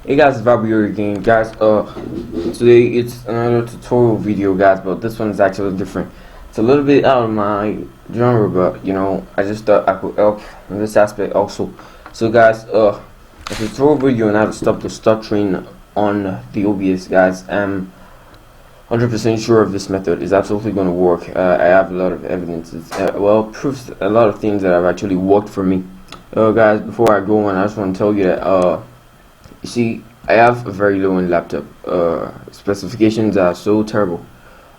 Hey guys, it's VIBro again, guys. Today it's another tutorial video, guys, but this one is actually different. It's a little bit out of my genre, but I just thought I could help in this aspect also. So, guys, a tutorial video on how to stop the stuttering on the OBS, guys. I'm 100% sure of this method is absolutely going to work. I have a lot of evidence, proofs, a lot of things that have actually worked for me. Guys, before I go on, I just want to tell you that you see, I have a very low-end laptop. Specifications are so terrible,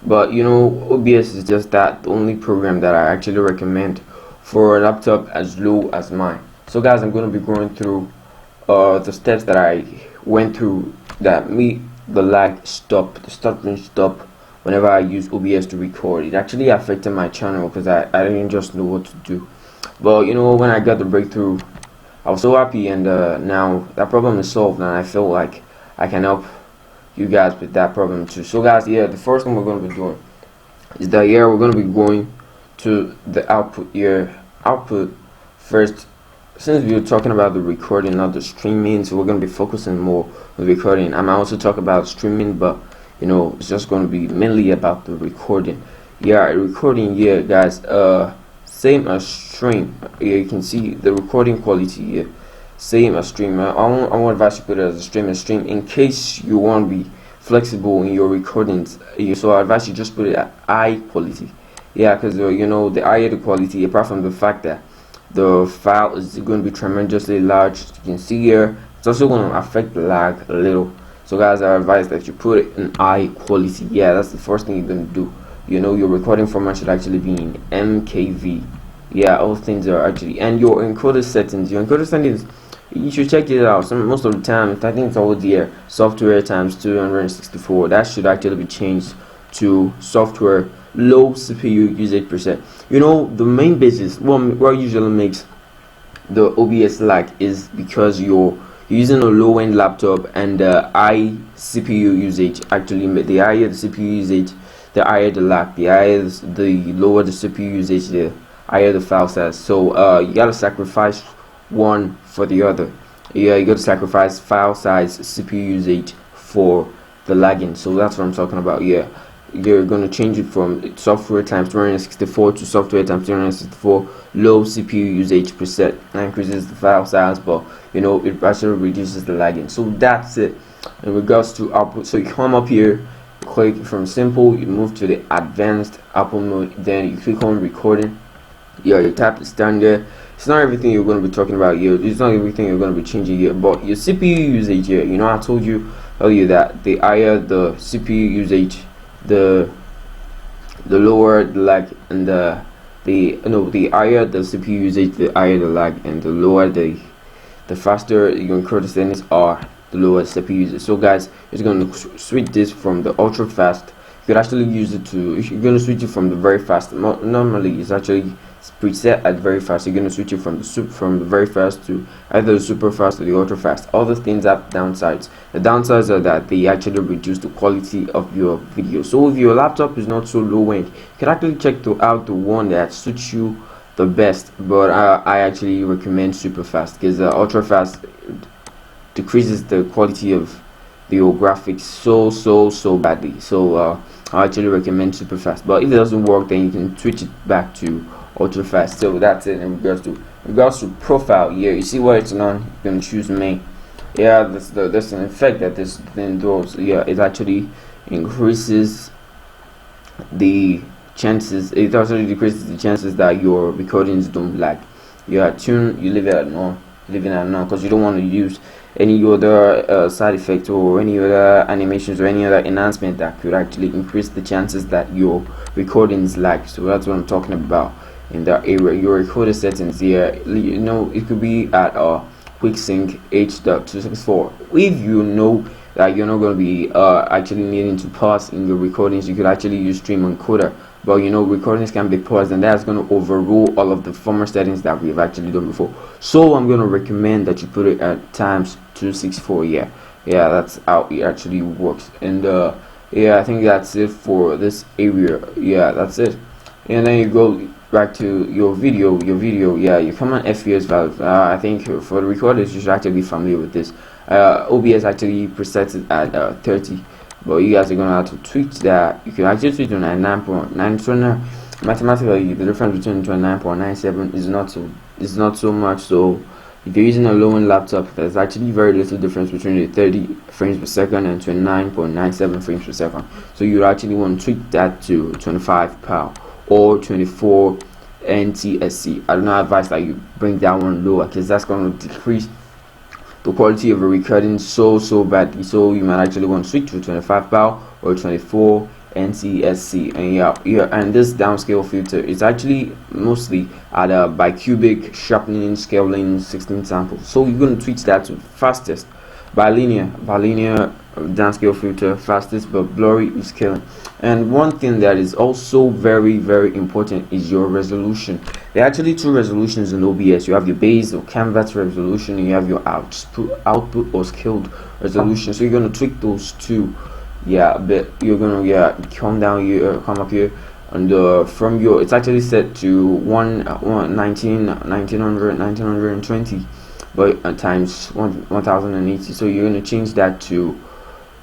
but OBS is just the only program that I actually recommend for a laptop as low as mine. So, guys, I'm going to be going through the steps that I went through that made the lag stop, the stuttering stop whenever I use OBS to record. It actually affected my channel because I didn't just know what to do. But when I got the breakthrough, I was so happy, and now that problem is solved, and I feel like I can help you guys with that problem too. So, guys, the first thing we're going to be doing is that we're going to be going to the output output first. Since we were talking about the recording, not the streaming, so we're going to be focusing more on the recording. I might also talk about streaming, but it's just going to be mainly about the recording. Recording, guys, same as stream. You can see the recording quality here, same as stream. I won't advise you put it as a stream in case you want to be flexible in your recordings. So I advise you just put it at high quality, because the higher the quality, apart from the fact that the file is going to be tremendously large, you can see here, it's also going to affect the lag a little. So, guys, I advise that you put it in high quality. That's the first thing you're going to do. Your recording format should actually be in MKV. All things are actually, and your encoder settings, you should check it out. Most of the time, I think it's always here, software times 264. That should actually be changed to software low CPU usage percent. The main basis, what usually makes the OBS lag is because you're using a low-end laptop, and high CPU usage. Actually, the higher the CPU usage, the higher the lag. The lower the CPU usage, the higher the file size. So you gotta sacrifice one for the other. You gotta sacrifice file size, CPU usage for the lagging. So that's what I'm talking about. You're going to change it from software times 264 to software times 264 low CPU usage percent. That increases the file size, but it actually reduces the lagging. So that's it in regards to output. So you come up here, click from simple, you move to the advanced output mode, then you click on recording. You tap the standard. It's not everything you're going to be talking about here. It's not everything you're going to be changing here, but your CPU usage here, I told you earlier that the higher the CPU usage, the lower the lag, and the higher the CPU usage, the higher the lag, and the lower the faster your encoder settings are, the lower the CPU usage. So, guys, it's going to switch this from the ultra fast. You could actually use it to, if you're going to switch it from the very fast, normally it's actually preset at very fast. You're going to switch it from the very fast to either the super fast or the ultra fast. All the things have downsides. The downsides are that they actually reduce the quality of your video. So if your laptop is not so low end, you can actually check out the one that suits you the best. But I actually recommend super fast, because ultra fast decreases the quality of your graphics so badly. So I actually recommend super fast. But if it doesn't work, then you can switch it back to ultra fast. So that's it in regards to profile. You see where it's on, you're gonna choose main. That's an effect that this thing does. It actually increases the chances, it actually decreases the chances that your recordings don't lag. Tune, you leave it at none, because you don't want to use any other side effect or any other animations or any other enhancement that could actually increase the chances that your recordings lag. So that's what I'm talking about in that area. Your recorder settings here, it could be at quick sync H.264. If you know that you're not going to be actually needing to pause in your recordings, you could actually use stream encoder. But recordings can be paused, and that's going to overrule all of the former settings that we've actually done before. So I'm going to recommend that you put it at times 264. That's how it actually works. And I think that's it for this area. That's it. And then you go back to your video. You come on FPS value. I think for the recorders, you should actually be familiar with this. OBS actually presets it at 30, but you guys are gonna have to tweak that. You can actually tweak to 99.9. So now mathematically the difference between 29.97 is not so much. So if you're using a low-end laptop, there's actually very little difference between the 30 frames per second and 29.97 frames per second. So you actually want to tweak that to 25 PAL or 24 NTSC. I do not advise that you bring that one lower, because that's going to decrease the quality of a recording so badly. So you might actually want to switch to 25 PAL or 24 NTSC. And and this downscale filter is actually mostly at a bicubic sharpening scaling 16 samples. So you're going to switch that to fastest bilinear downscale filter, fastest but blurry scaling. And one thing that is also very important is your resolution. There are actually two resolutions in OBS. You have your base or canvas resolution, and you have your output or scaled resolution. So you're going to tweak those two. But you're gonna come down here, come up here, and from your, it's actually set to 1920, but times 1080. So you're gonna change that to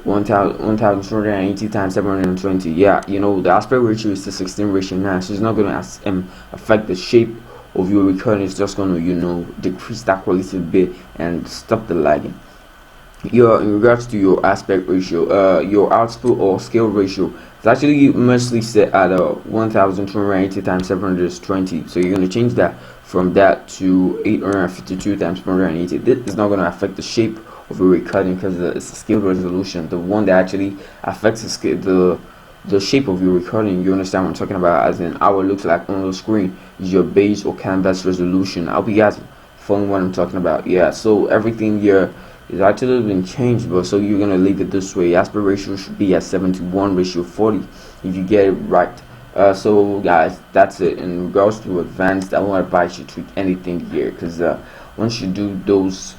1280 times 720. The aspect ratio is to 16 ratio now, so it's not gonna affect the shape of your recording. It's just gonna decrease that quality a bit and stop the lagging. In regards to your aspect ratio, your output or scale ratio is actually mostly set at 1280 times 720. So you're going to change that from that to 852 times 480. This is not going to affect the shape of your recording, because it's a scale resolution. The one that actually affects the shape of your recording, you understand what I'm talking about, as in how it looks like on the screen, is your base or canvas resolution. I hope you guys following what I'm talking about. So everything here is actually been changed, but so you're gonna leave it this way. Aspect ratio should be at 71:40 if you get it right. So guys, that's it. In regards to advanced, I won't advise you to tweak anything here, because once you do those,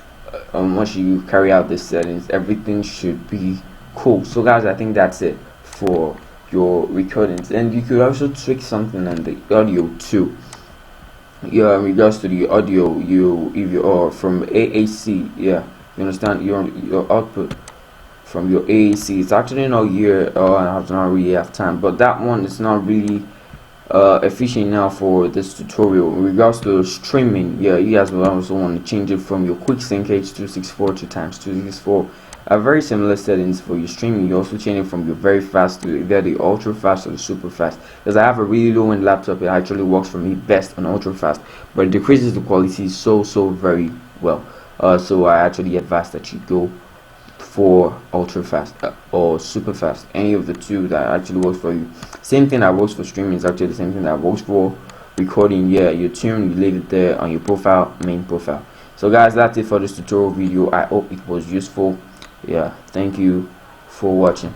once you carry out the settings, everything should be cool. So guys, I think that's it for your recordings, and you could also tweak something on the audio too. In regards to the audio, if you are from AAC, you understand, your output from your AAC, it's actually not here. I don't really have time, but that one is not really efficient now for this tutorial. In regards to streaming, you guys will also want to change it from your quick sync H264 to times 264. Very similar settings for your streaming. You also change it from your very fast to either the ultra fast or the super fast. Because I have a really low end laptop, it actually works for me best on ultra fast, but it decreases the quality so very well. So I actually advise that you go for ultra fast or super fast, any of the two that actually works for you. Same thing that works for streaming is actually the same thing that works for recording. You tune, you leave it there on your profile, main profile. So guys, that's it for this tutorial video. I hope it was useful. Thank you for watching.